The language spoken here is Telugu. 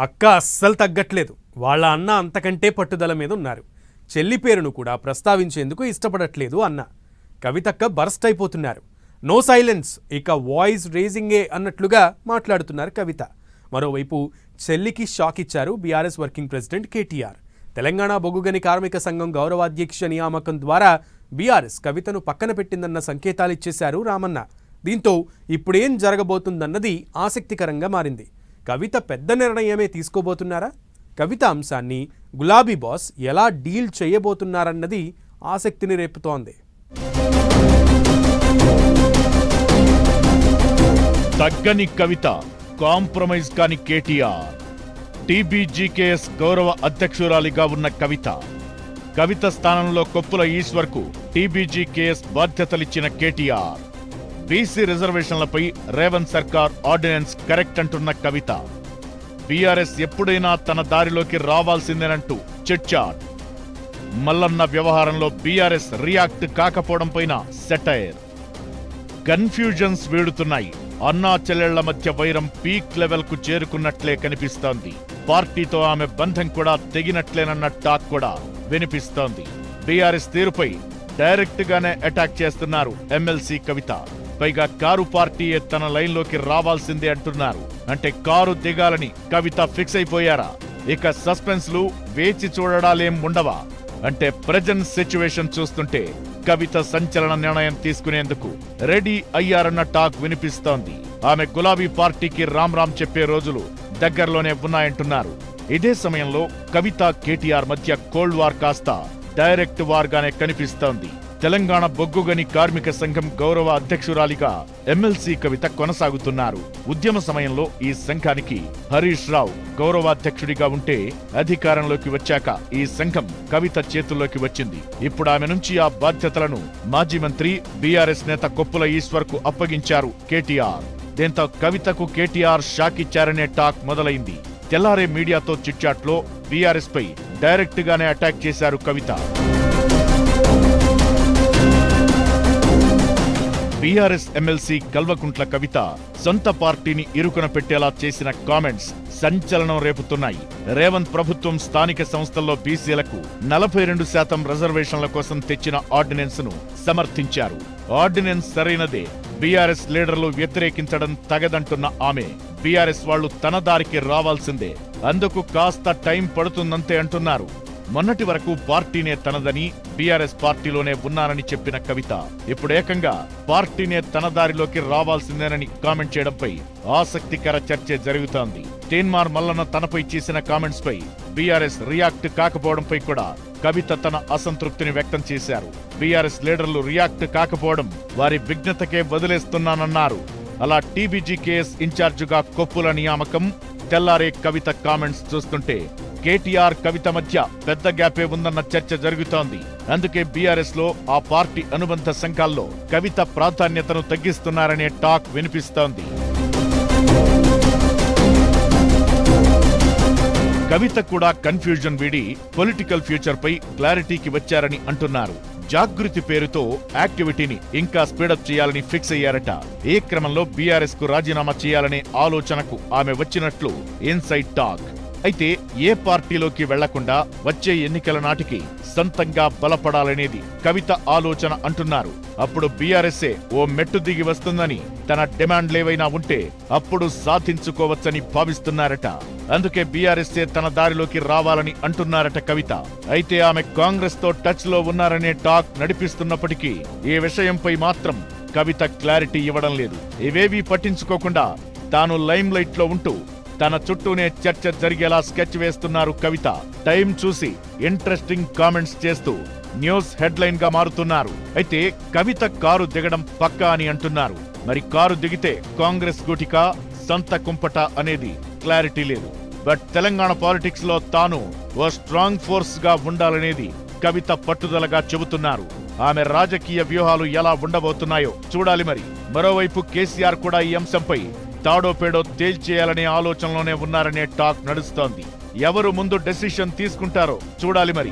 అక్క అస్సలు తగ్గట్లేదు. వాళ్ళ అన్న అంతకంటే పట్టుదల మీద ఉన్నారు. చెల్లి పేరును కూడా ప్రస్తావించేందుకు ఇష్టపడట్లేదు అన్న. కవితక్క బర్స్ట్ అయిపోతున్నారు. నో సైలెన్స్, ఇక వాయిస్ రేజింగే అన్నట్లుగా మాట్లాడుతున్నారు కవిత. మరోవైపు చెల్లికి షాక్ ఇచ్చారు బీఆర్ఎస్ వర్కింగ్ ప్రెసిడెంట్ కేటీఆర్. తెలంగాణ బొగ్గుగని కార్మిక సంఘం గౌరవాధ్యక్ష నియామకం ద్వారా బీఆర్ఎస్ కవితను పక్కన పెట్టిందన్న సంకేతాలు ఇచ్చేశారు రామన్న. దీంతో ఇప్పుడేం జరగబోతుందన్నది ఆసక్తికరంగా మారింది. కవిత పెద్ద నిర్ణయమే తీసుకోబోతున్నారా? కవిత అంశాన్ని గులాబీ బాస్ ఎలా డీల్ చేయబోతున్నారన్నది ఆసక్తిని రేపుతోంది. తగ్గని కవిత, కాంప్రమైజ్ కాని కేటీఆర్. టీబీజీకేఎస్ గౌరవ అధ్యక్షురాలిగా ఉన్న కవిత స్థానంలో కొప్పుల ఈశ్వర్కు టీబీజీకేఎస్ బాధ్యతలిచ్చిన కేటీఆర్. బీసీ రిజర్వేషన్లపై రేవంత్ సర్కార్ ఆర్డినెన్స్ కరెక్ట్ అంటున్న కవిత. బీఆర్ఎస్ ఎప్పుడైనా తన దారిలోకి రావాల్సిందేనంటూ చిట్చాట్. మల్లన్న వ్యవహారంలో బీఆర్ఎస్ రియాక్ట్ కాకపోవడంపైన సెటైర్. కన్ఫ్యూజన్స్ వీడుతున్నాయి. అన్నా చెల్లెళ్ల మధ్య వైరం పీక్ లెవెల్ కు చేరుకున్నట్లే కనిపిస్తోంది. పార్టీతో ఆమె బంధం కూడా తెగినట్లేనన్న టాక్ కూడా వినిపిస్తోంది. బీఆర్ఎస్ తీరుపై డైరెక్ట్ గానే అటాక్ చేస్తున్నారు ఎమ్మెల్సీ కవిత. పైగా కారు పార్టీయే తన లైన్లోకి రావాల్సిందే అంటున్నారు. అంటే కారు దిగాలని కవిత ఫిక్స్ అయిపోయారా? ఇక సస్పెన్స్లు, వేచి చూడడాలేం ఉండవా? అంటే ప్రెజెంట్ సిచ్యువేషన్ చూస్తుంటే కవిత సంచలన నిర్ణయం తీసుకునేందుకు రెడీ అయ్యారన్న టాక్ వినిపిస్తోంది. ఆమె గులాబీ పార్టీకి రామ్ రామ్ చెప్పే రోజులు దగ్గరలోనే ఉన్నాయంటున్నారు. ఇదే సమయంలో కవిత కేటీఆర్ మధ్య కోల్డ్ వార్ కాస్త డైరెక్ట్ వార్ గానే కనిపిస్తోంది. తెలంగాణ బొగ్గుగని కార్మిక సంఘం గౌరవ అధ్యక్షురాలిగా ఎమ్మెల్సీ కవిత కొనసాగుతున్నారు. ఉద్యమ సమయంలో ఈ సంఘానికి హరీష్ రావు గౌరవాధ్యక్షుడిగా ఉంటే అధికారంలోకి వచ్చాక ఈ సంఘం కవిత చేతుల్లోకి వచ్చింది. ఇప్పుడు ఆమె నుంచి ఆ బాధ్యతలను మాజీ మంత్రి బీఆర్ఎస్ నేత కొప్పుల ఈశ్వర్ కు అప్పగించారు కేటీఆర్. దీంతో కవితకు కేటీఆర్ షాక్ ఇచ్చారనే టాక్ మొదలైంది. తెల్లారే మీడియాతో చిట్చాట్లో బీఆర్ఎస్ పై డైరెక్ట్ గానే అటాక్ చేశారు కవిత. బీఆర్ఎస్ ఎమ్మెల్సీ కల్వకుంట్ల కవిత సొంత పార్టీని ఇరుకున పెట్టేలా చేసిన కామెంట్స్ సంచలనం రేపుతున్నాయి. రేవంత్ ప్రభుత్వం స్థానిక సంస్థల్లో బీసీలకు 42% రిజర్వేషన్ల కోసం తెచ్చిన ఆర్డినెన్స్ ను సమర్థించారు. ఆర్డినెన్స్ సరైనదే, బీఆర్ఎస్ లీడర్లు వ్యతిరేకించడం తగదంటున్న ఆమె, బీఆర్ఎస్ వాళ్లు తన దారికి రావాల్సిందే, అందుకు కాస్త టైం పడుతుందంతే అంటున్నారు. మొన్నటి వరకు పార్టీనే తనదని, బీఆర్ఎస్ పార్టీలోనే ఉన్నానని చెప్పిన కవిత ఇప్పుడు ఏకంగా పార్టీనే తన దారిలోకి రావాల్సిందేనని కామెంట్ చేయడంపై ఆసక్తికర చర్చ జరుగుతోంది. తీన్మార్ మల్లన్న తనపై చేసిన కామెంట్స్ పై బీఆర్ఎస్ రియాక్ట్ కాకపోవడంపై కూడా కవిత తన అసంతృప్తిని వ్యక్తం చేశారు. బీఆర్ఎస్ లీడర్లు రియాక్ట్ కాకపోవడం వారి విఘ్నతకే వదిలేస్తున్నానన్నారు. అలా టీబీజీకేఎస్ ఇన్ఛార్జిగా కొప్పుల నియామకం, తెల్లారే కవిత కామెంట్స్ చూస్తుంటే కేటీఆర్ కవిత మధ్య పెద్ద గ్యాపే ఉందన్న చర్చ జరుగుతోంది. అందుకే బీఆర్ఎస్ లో ఆ పార్టీ అనుబంధ సంఘాల్లో కవిత ప్రాధాన్యతను తగ్గిస్తున్నారనే టాక్ వినిపిస్తోంది. కవిత కూడా కన్ఫ్యూజన్ వీడి పొలిటికల్ ఫ్యూచర్ పై క్లారిటీకి వచ్చారని అంటున్నారు. జాగృతి పేరుతో యాక్టివిటీని ఇంకా స్పీడప్ చేయాలని ఫిక్స్ అయ్యారట. ఈ క్రమంలో బీఆర్ఎస్ కు రాజీనామా చేయాలనే ఆలోచనకు ఆమె వచ్చినట్లు ఇన్సైడ్ టాక్. అయితే ఏ పార్టీలోకి వెళ్లకుండా వచ్చే ఎన్నికల నాటికి సొంతంగా బలపడాలనేది కవిత ఆలోచన అంటున్నారు. అప్పుడు బీఆర్ఎస్ఏ ఓ మెట్టు దిగి వస్తుందని, తన డిమాండ్లేవైనా ఉంటే అప్పుడు సాధించుకోవచ్చని భావిస్తున్నారట. అందుకే బీఆర్ఎస్ఏ తన దారిలోకి రావాలని అంటున్నారట కవిత. అయితే ఆమె కాంగ్రెస్ తో టచ్ లో ఉన్నారనే టాక్ నడిపిస్తున్నప్పటికీ ఈ విషయంపై మాత్రం కవిత క్లారిటీ ఇవ్వడం లేదు. ఇవేవీ పట్టించుకోకుండా తాను లైమ్ లైట్ లో ఉంటూ తన చుట్టూనే చర్చ జరిగేలా స్కెచ్ వేస్తున్నారు కవిత. టైం చూసి ఇంట్రెస్టింగ్ కామెంట్స్ చేస్తూ న్యూస్ హెడ్లైన్ గా మారుతున్నారు. అయితే కవిత కారు దిగడం పక్కా అని అంటున్నారు. మరి కారు దిగితే కాంగ్రెస్ గుటికా, సొంత కుంపట అనేది క్లారిటీ లేదు. బట్ తెలంగాణ పాలిటిక్స్ లో తాను ఓ స్ట్రాంగ్ ఫోర్స్ గా ఉండాలనేది కవిత పట్టుదలగా చెబుతున్నారు. ఆమె రాజకీయ వ్యూహాలు ఎలా ఉండబోతున్నాయో చూడాలి. మరి మరోవైపు కేసీఆర్ కూడా ఈ అంశంపై తాడో పేడో తేల్చేయాలనే ఆలోచనలోనే ఉన్నారనే టాక్ నడుస్తోంది. ఎవరు ముందు డెసిషన్ తీసుకుంటారో చూడాలి మరి.